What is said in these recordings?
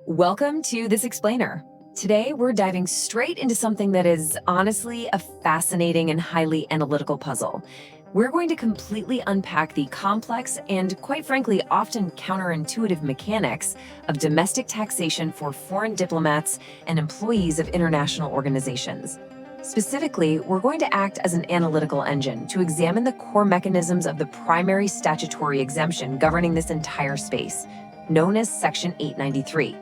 Welcome to This Explainer. Today, we're diving straight into something that is honestly a fascinating and highly analytical puzzle. We're going to completely unpack the complex and, quite frankly, often counterintuitive mechanics of domestic taxation for foreign diplomats and employees of international organizations. Specifically, we're going to act as an analytical engine to examine the core mechanisms of the primary statutory exemption governing this entire space, known as Section 893.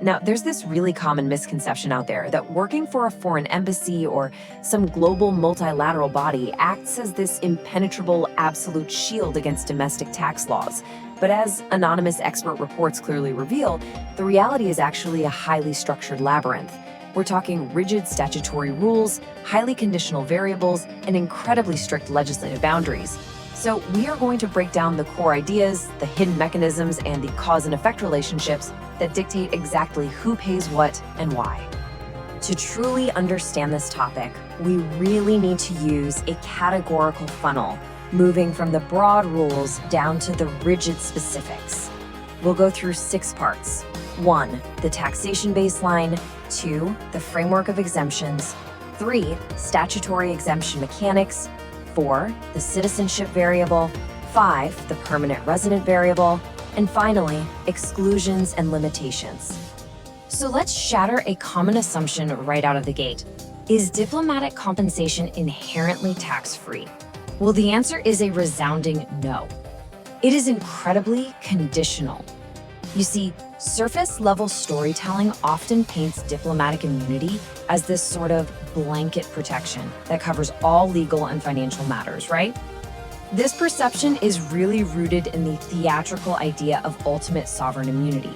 Now, there's this really common misconception out there that working for a foreign embassy or some global multilateral body acts as this impenetrable absolute shield against domestic tax laws. But as anonymous expert reports clearly reveal, the reality is actually a highly structured labyrinth. We're talking rigid statutory rules, highly conditional variables, and incredibly strict legislative boundaries. So we are going to break down the core ideas, the hidden mechanisms, and the cause and effect relationships that dictate exactly who pays what and why. To truly understand this topic, we really need to use a categorical funnel, moving from the broad rules down to the rigid specifics. We'll go through 6 parts. 1, the taxation baseline. 2, the framework of exemptions. 3, statutory exemption mechanics. 4, the citizenship variable. 5, the permanent resident variable. And finally, exclusions and limitations. So let's shatter a common assumption right out of the gate. Is diplomatic compensation inherently tax-free? Well, the answer is a resounding no. It is incredibly conditional. You see, surface-level storytelling often paints diplomatic immunity as this sort of blanket protection that covers all legal and financial matters, right? This perception is really rooted in the theatrical idea of ultimate sovereign immunity.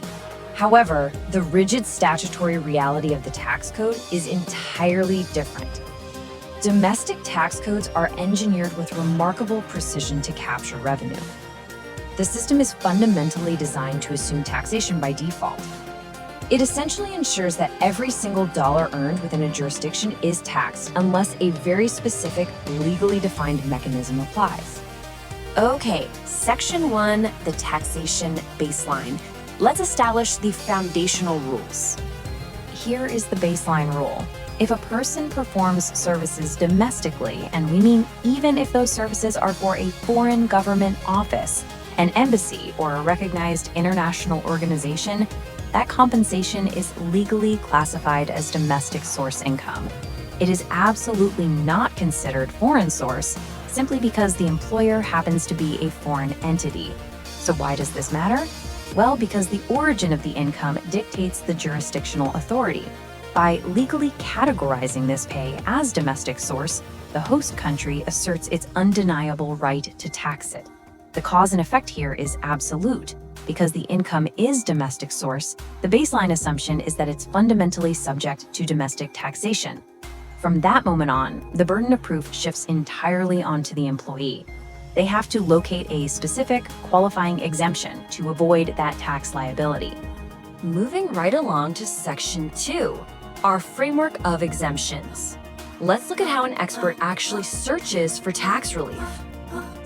However, the rigid statutory reality of the tax code is entirely different. Domestic tax codes are engineered with remarkable precision to capture revenue. The system is fundamentally designed to assume taxation by default. It essentially ensures that every single dollar earned within a jurisdiction is taxed unless a very specific, legally defined mechanism applies. Okay, Section 1, the taxation baseline. Let's establish the foundational rules. Here is the baseline rule. If a person performs services domestically, and we mean even if those services are for a foreign government office, an embassy, or a recognized international organization, that compensation is legally classified as domestic source income. It is absolutely not considered foreign source simply because the employer happens to be a foreign entity. So why does this matter? Well, because the origin of the income dictates the jurisdictional authority. By legally categorizing this pay as domestic source, the host country asserts its undeniable right to tax it. The cause and effect here is absolute. Because the income is domestic source, the baseline assumption is that it's fundamentally subject to domestic taxation. From that moment on, the burden of proof shifts entirely onto the employee. They have to locate a specific qualifying exemption to avoid that tax liability. Moving right along to Section 2, our framework of exemptions. Let's look at how an expert actually searches for tax relief.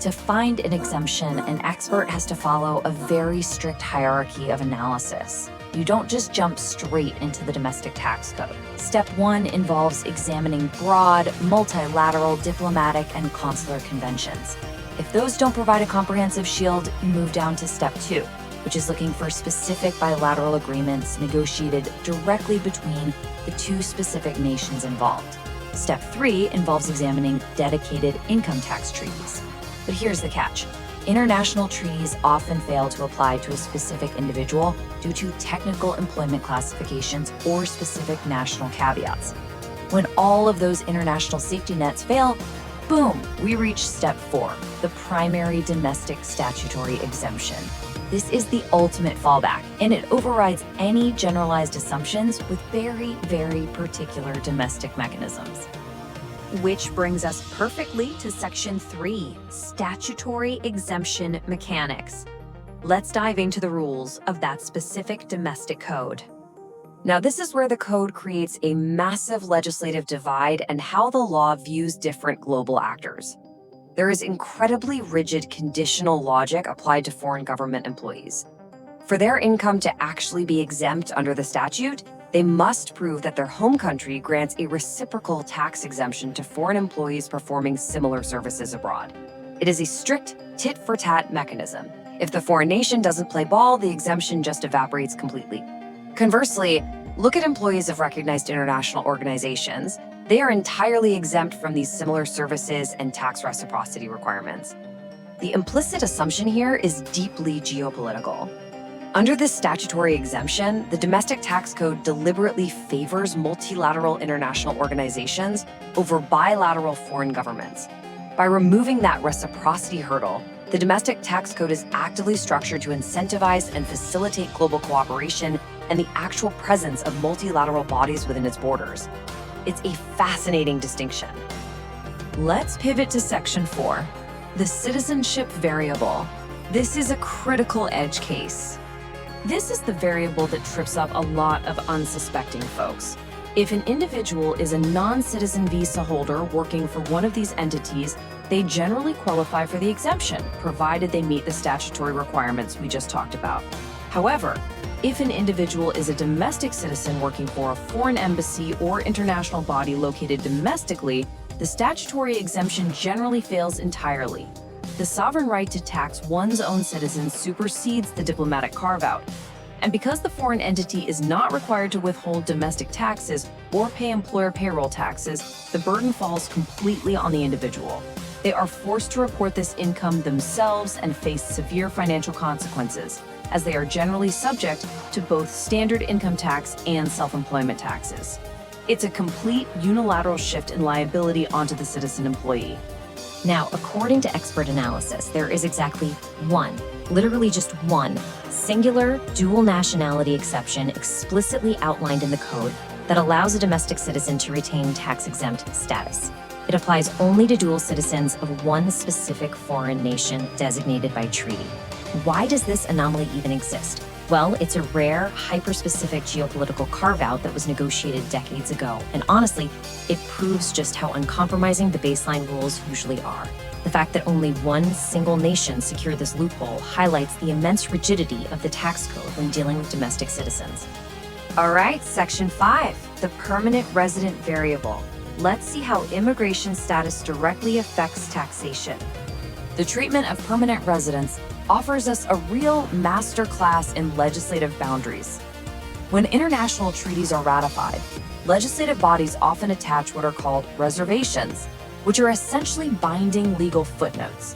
To find an exemption, an expert has to follow a very strict hierarchy of analysis. You don't just jump straight into the domestic tax code. Step 1 involves examining broad, multilateral, diplomatic, and consular conventions. If those don't provide a comprehensive shield, you move down to Step 2, which is looking for specific bilateral agreements negotiated directly between the 2 specific nations involved. Step 3 involves examining dedicated income tax treaties. But here's the catch. International treaties often fail to apply to a specific individual due to technical employment classifications or specific national caveats. When all of those international safety nets fail, boom, we reach Step 4, the primary domestic statutory exemption. This is the ultimate fallback, and it overrides any generalized assumptions with very, very particular domestic mechanisms. Which brings us perfectly to Section 3, Statutory Exemption Mechanics. Let's dive into the rules of that specific domestic code. Now, this is where the code creates a massive legislative divide and how the law views different global actors. There is incredibly rigid conditional logic applied to foreign government employees. For their income to actually be exempt under the statute, they must prove that their home country grants a reciprocal tax exemption to foreign employees performing similar services abroad. It is a strict tit-for-tat mechanism. If the foreign nation doesn't play ball, the exemption just evaporates completely. Conversely, look at employees of recognized international organizations. They are entirely exempt from these similar services and tax reciprocity requirements. The implicit assumption here is deeply geopolitical. Under this statutory exemption, the domestic tax code deliberately favors multilateral international organizations over bilateral foreign governments. By removing that reciprocity hurdle, the domestic tax code is actively structured to incentivize and facilitate global cooperation and the actual presence of multilateral bodies within its borders. It's a fascinating distinction. Let's pivot to Section 4, the citizenship variable. This is a critical edge case. This is the variable that trips up a lot of unsuspecting folks. If an individual is a non-citizen visa holder working for one of these entities, they generally qualify for the exemption, provided they meet the statutory requirements we just talked about. However, if an individual is a domestic citizen working for a foreign embassy or international body located domestically, the statutory exemption generally fails entirely. The sovereign right to tax one's own citizens supersedes the diplomatic carve-out. And because the foreign entity is not required to withhold domestic taxes or pay employer payroll taxes, the burden falls completely on the individual. They are forced to report this income themselves and face severe financial consequences, as they are generally subject to both standard income tax and self-employment taxes. It's a complete unilateral shift in liability onto the citizen employee. Now, according to expert analysis, there is exactly one, literally just one, singular dual nationality exception explicitly outlined in the code that allows a domestic citizen to retain tax-exempt status. It applies only to dual citizens of one specific foreign nation designated by treaty. Why does this anomaly even exist? Well, it's a rare, hyper-specific geopolitical carve-out that was negotiated decades ago, and honestly, it proves just how uncompromising the baseline rules usually are. The fact that only one single nation secured this loophole highlights the immense rigidity of the tax code when dealing with domestic citizens. All right, Section 5, the permanent resident variable. Let's see how immigration status directly affects taxation. The treatment of permanent residents offers us a real masterclass in legislative boundaries. When international treaties are ratified, legislative bodies often attach what are called reservations, which are essentially binding legal footnotes.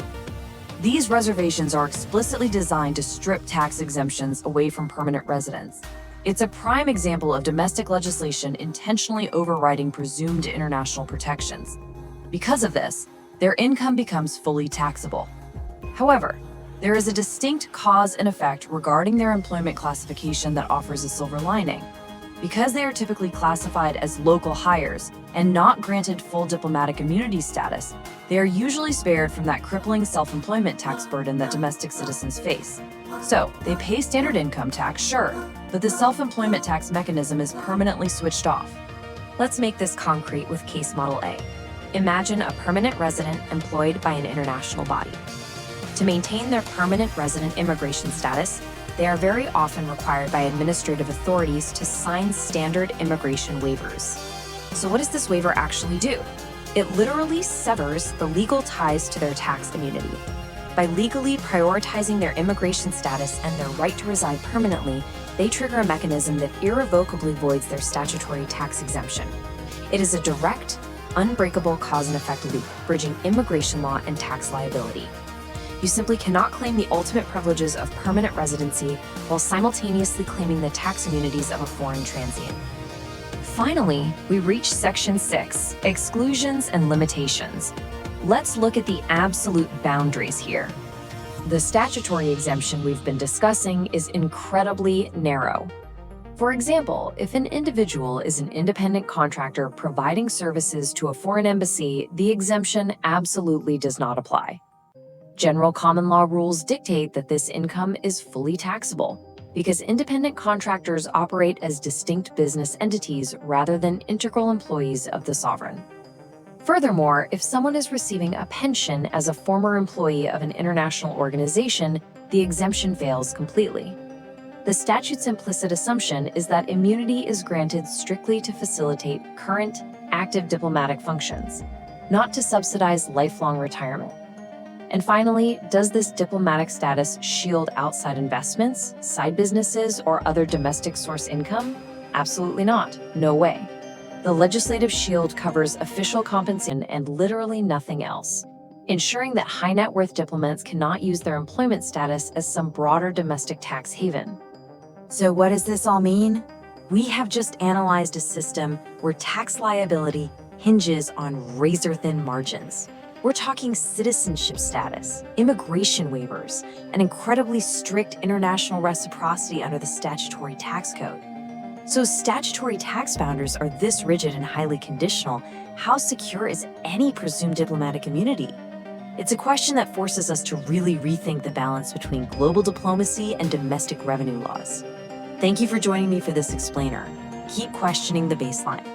These reservations are explicitly designed to strip tax exemptions away from permanent residents. It's a prime example of domestic legislation intentionally overriding presumed international protections. Because of this, their income becomes fully taxable. However, there is a distinct cause and effect regarding their employment classification that offers a silver lining. Because they are typically classified as local hires and not granted full diplomatic immunity status, they are usually spared from that crippling self-employment tax burden that domestic citizens face. So, they pay standard income tax, sure, but the self-employment tax mechanism is permanently switched off. Let's make this concrete with case model A. Imagine a permanent resident employed by an international body. To maintain their permanent resident immigration status, they are very often required by administrative authorities to sign standard immigration waivers. So what does this waiver actually do? It literally severs the legal ties to their tax immunity. By legally prioritizing their immigration status and their right to reside permanently, they trigger a mechanism that irrevocably voids their statutory tax exemption. It is a direct, unbreakable cause and effect loop, bridging immigration law and tax liability. You simply cannot claim the ultimate privileges of permanent residency while simultaneously claiming the tax immunities of a foreign transient. Finally, we reach Section 6, Exclusions and Limitations. Let's look at the absolute boundaries here. The statutory exemption we've been discussing is incredibly narrow. For example, if an individual is an independent contractor providing services to a foreign embassy, the exemption absolutely does not apply. General common law rules dictate that this income is fully taxable because independent contractors operate as distinct business entities rather than integral employees of the sovereign. Furthermore, if someone is receiving a pension as a former employee of an international organization, the exemption fails completely. The statute's implicit assumption is that immunity is granted strictly to facilitate current, active diplomatic functions, not to subsidize lifelong retirement. And finally, does this diplomatic status shield outside investments, side businesses, or other domestic source income? Absolutely not. No way. The legislative shield covers official compensation and literally nothing else, ensuring that high net worth diplomats cannot use their employment status as some broader domestic tax haven. So what does this all mean? We have just analyzed a system where tax liability hinges on razor-thin margins. We're talking citizenship status, immigration waivers, and incredibly strict international reciprocity under the statutory tax code. So statutory tax boundaries are this rigid and highly conditional. How secure is any presumed diplomatic immunity? It's a question that forces us to really rethink the balance between global diplomacy and domestic revenue laws. Thank you for joining me for this explainer. Keep questioning the baseline.